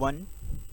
1.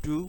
2.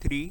3.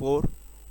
4.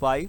5.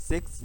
6.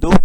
2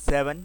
7.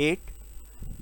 8.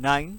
9.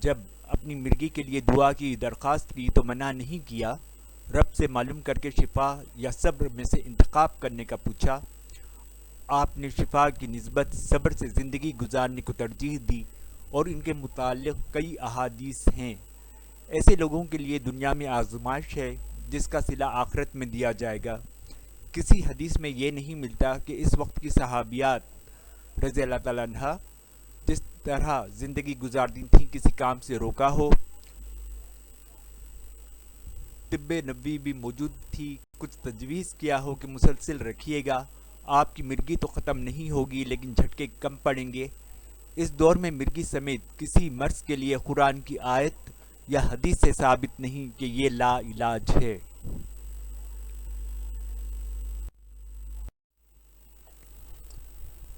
جب اپنی مرغی کے لیے دعا کی درخواست کی تو منع نہیں کیا، رب سے معلوم کر کے شفا یا صبر میں سے انتخاب کرنے کا پوچھا۔ آپ نے شفا کی نسبت صبر سے زندگی گزارنے کو ترجیح دی، اور ان کے متعلق کئی احادیث ہیں۔ ایسے لوگوں کے لیے دنیا میں آزمائش ہے جس کا صلہ آخرت میں دیا جائے گا۔ کسی حدیث میں یہ نہیں ملتا کہ اس وقت کی صحابیات رضی اللہ تعالیٰ عنہ جس طرح زندگی گزارتی تھیں کسی کام سے روکا ہو۔ طب نبوی بھی موجود تھی، کچھ تجویز کیا ہو کہ مسلسل رکھیے گا، آپ کی مرغی تو ختم نہیں ہوگی لیکن جھٹکے کم پڑیں گے۔ اس دور میں مرغی سمیت کسی مرض کے لیے قرآن کی آیت یا حدیث سے ثابت نہیں کہ یہ لا علاج ہے۔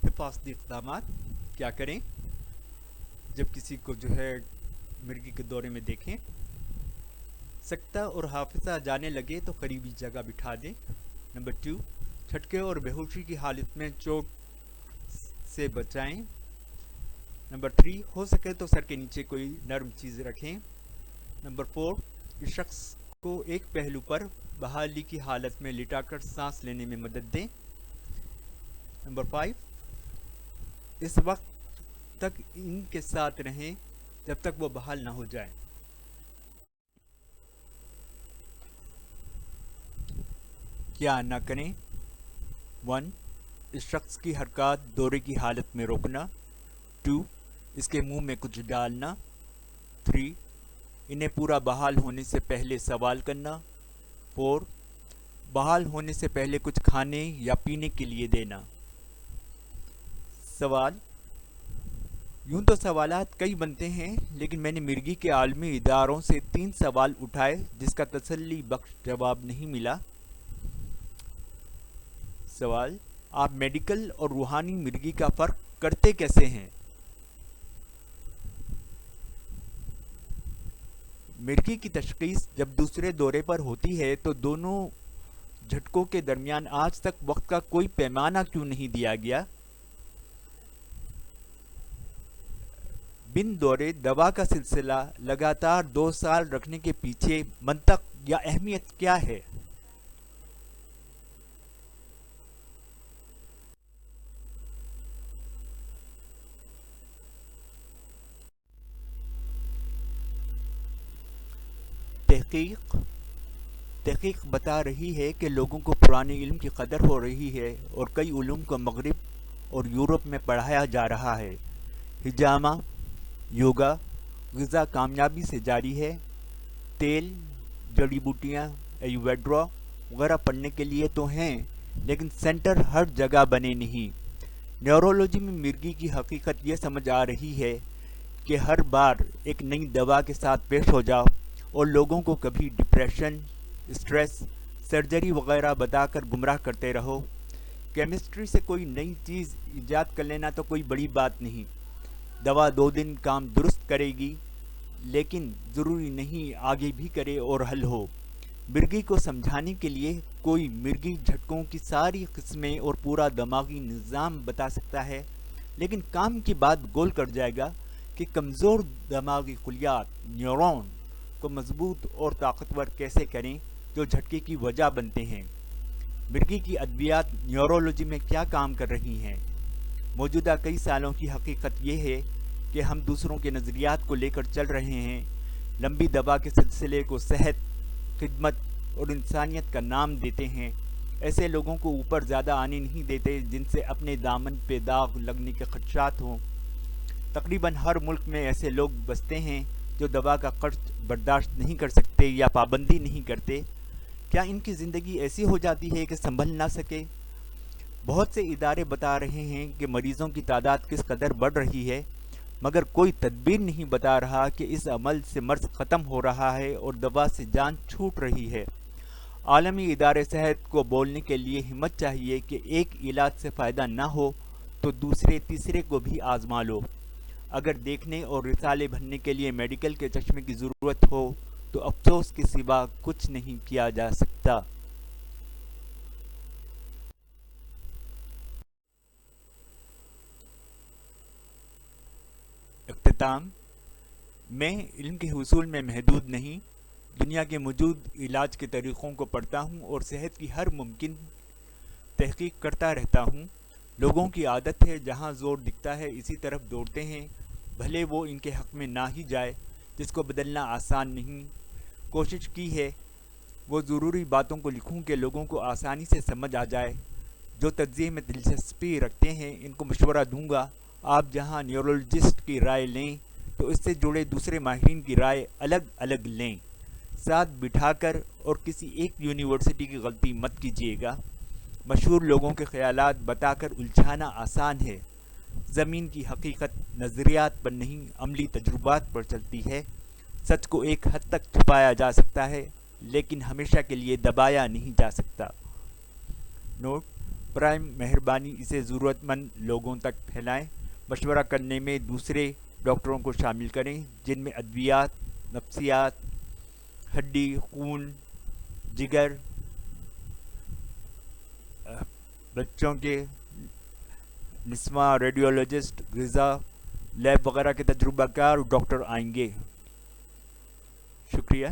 حفاظتی اقدامات کیا کریں جب کسی کو مرغی کے دورے میں دیکھیں؟ سکتہ اور حافظہ جانے لگے تو قریبی جگہ بٹھا دیں۔ نمبر 2، جھٹکے اور بے ہوشی کی حالت میں چوٹ سے بچائیں۔ نمبر 3، ہو سکے تو سر کے نیچے کوئی نرم چیز رکھیں۔ نمبر 4، اس شخص کو ایک پہلو پر بحالی کی حالت میں لٹا کر سانس لینے میں مدد دیں۔ نمبر 5، اس وقت تک ان کے ساتھ رہیں جب تک وہ بحال نہ ہو جائیں۔ کیا نہ کریں؟ 1، اس شخص کی حرکات دورے کی حالت میں روکنا۔ 2، اس کے منہ میں کچھ ڈالنا۔ 3، انہیں پورا بحال ہونے سے پہلے سوال کرنا۔ 4، بحال ہونے سے پہلے کچھ کھانے یا پینے کے لیے دینا۔ سوال: یوں تو سوالات کئی بنتے ہیں، لیکن میں نے مرغی کے عالمی اداروں سے 3 سوال اٹھائے جس کا تسلی بخش جواب نہیں ملا۔ سوال: آپ میڈیکل اور روحانی مرغی کا فرق کرتے کیسے ہیں؟ مرغی کی تشخیص جب دوسرے دورے پر ہوتی ہے تو دونوں جھٹکوں کے درمیان آج تک وقت کا کوئی پیمانہ کیوں نہیں دیا گیا؟ بن دورے دوا کا سلسلہ لگاتار 2 سال رکھنے کے پیچھے منطق یا اہمیت کیا ہے؟ تحقیق بتا رہی ہے کہ لوگوں کو پرانے علم کی قدر ہو رہی ہے اور کئی علوم کو مغرب اور یورپ میں پڑھایا جا رہا ہے۔ ہجامہ، یوگا، غذا کامیابی سے جاری ہے۔ تیل، جڑی بوٹیاں، ایویڈرا وغیرہ پڑھنے کے لیے تو ہیں، لیکن سینٹر ہر جگہ بنے نہیں۔ نیورولوجی میں مرغی کی حقیقت یہ سمجھ آ رہی ہے کہ ہر بار ایک نئی دوا کے ساتھ پیش ہو جاؤ اور لوگوں کو کبھی ڈپریشن، اسٹریس، سرجری وغیرہ بتا کر گمراہ کرتے رہو۔ کیمسٹری سے کوئی نئی چیز ایجاد کر لینا تو کوئی بڑی بات نہیں، دوا 2 دن کام درست کرے گی، لیکن ضروری نہیں آگے بھی کرے اور حل ہو۔ مرغی کو سمجھانے کے لیے کوئی مرغی جھٹکوں کی ساری قسمیں اور پورا دماغی نظام بتا سکتا ہے، لیکن کام کی بات گول کر جائے گا کہ کمزور دماغی خلیات نیورون کو مضبوط اور طاقتور کیسے کریں جو جھٹکے کی وجہ بنتے ہیں۔ مرغی کی ادویات نیورولوجی میں کیا کام کر رہی ہیں؟ موجودہ کئی سالوں کی حقیقت یہ ہے کہ ہم دوسروں کے نظریات کو لے کر چل رہے ہیں، لمبی دوا کے سلسلے کو صحت، خدمت اور انسانیت کا نام دیتے ہیں، ایسے لوگوں کو اوپر زیادہ آنے نہیں دیتے جن سے اپنے دامن پہ داغ لگنے کے خدشات ہوں۔ تقریباً ہر ملک میں ایسے لوگ بستے ہیں جو دوا کا خرچ برداشت نہیں کر سکتے یا پابندی نہیں کرتے۔ کیا ان کی زندگی ایسی ہو جاتی ہے کہ سنبھل نہ سکے؟ بہت سے ادارے بتا رہے ہیں کہ مریضوں کی تعداد کس قدر بڑھ رہی ہے، مگر کوئی تدبیر نہیں بتا رہا کہ اس عمل سے مرض ختم ہو رہا ہے اور دوا سے جان چھوٹ رہی ہے۔ عالمی ادارے صحت کو بولنے کے لیے ہمت چاہیے کہ ایک علاج سے فائدہ نہ ہو تو دوسرے تیسرے کو بھی آزما لو۔ اگر دیکھنے اور رسالے بھرنے کے لیے میڈیکل کے چشمے کی ضرورت ہو تو افسوس کے سوا کچھ نہیں کیا جا سکتا۔ اختتام: میں علم کے حصول میں محدود نہیں، دنیا کے موجود علاج کے طریقوں کو پڑھتا ہوں اور صحت کی ہر ممکن تحقیق کرتا رہتا ہوں۔ لوگوں کی عادت ہے جہاں زور دکھتا ہے اسی طرف دوڑتے ہیں، بھلے وہ ان کے حق میں نہ ہی جائے، جس کو بدلنا آسان نہیں۔ کوشش کی ہے وہ ضروری باتوں کو لکھوں کہ لوگوں کو آسانی سے سمجھ آ جائے۔ جو تجزیے میں دلچسپی رکھتے ہیں ان کو مشورہ دوں گا، آپ جہاں نیورولوجسٹ کی رائے لیں تو اس سے جڑے دوسرے ماہرین کی رائے الگ الگ لیں، ساتھ بٹھا کر، اور کسی ایک یونیورسٹی کی غلطی مت کیجیے گا۔ مشہور لوگوں کے خیالات بتا کر الجھانا آسان ہے، زمین کی حقیقت نظریات پر نہیں عملی تجربات پر چلتی ہے۔ سچ کو ایک حد تک چھپایا جا سکتا ہے لیکن ہمیشہ کے لیے دبایا نہیں جا سکتا۔ نوٹ: برائے مہربانی اسے ضرورت مند لوگوں تک پھیلائیں۔ مشورہ کرنے میں دوسرے ڈاکٹروں کو شامل کریں جن میں ادویات، نفسیات، ہڈی، خون، جگر، بچوں کے نسواں، ریڈیولوجسٹ، غذا، لیب وغیرہ کے تجربہ کار ڈاکٹر آئیں گے۔ شکریہ۔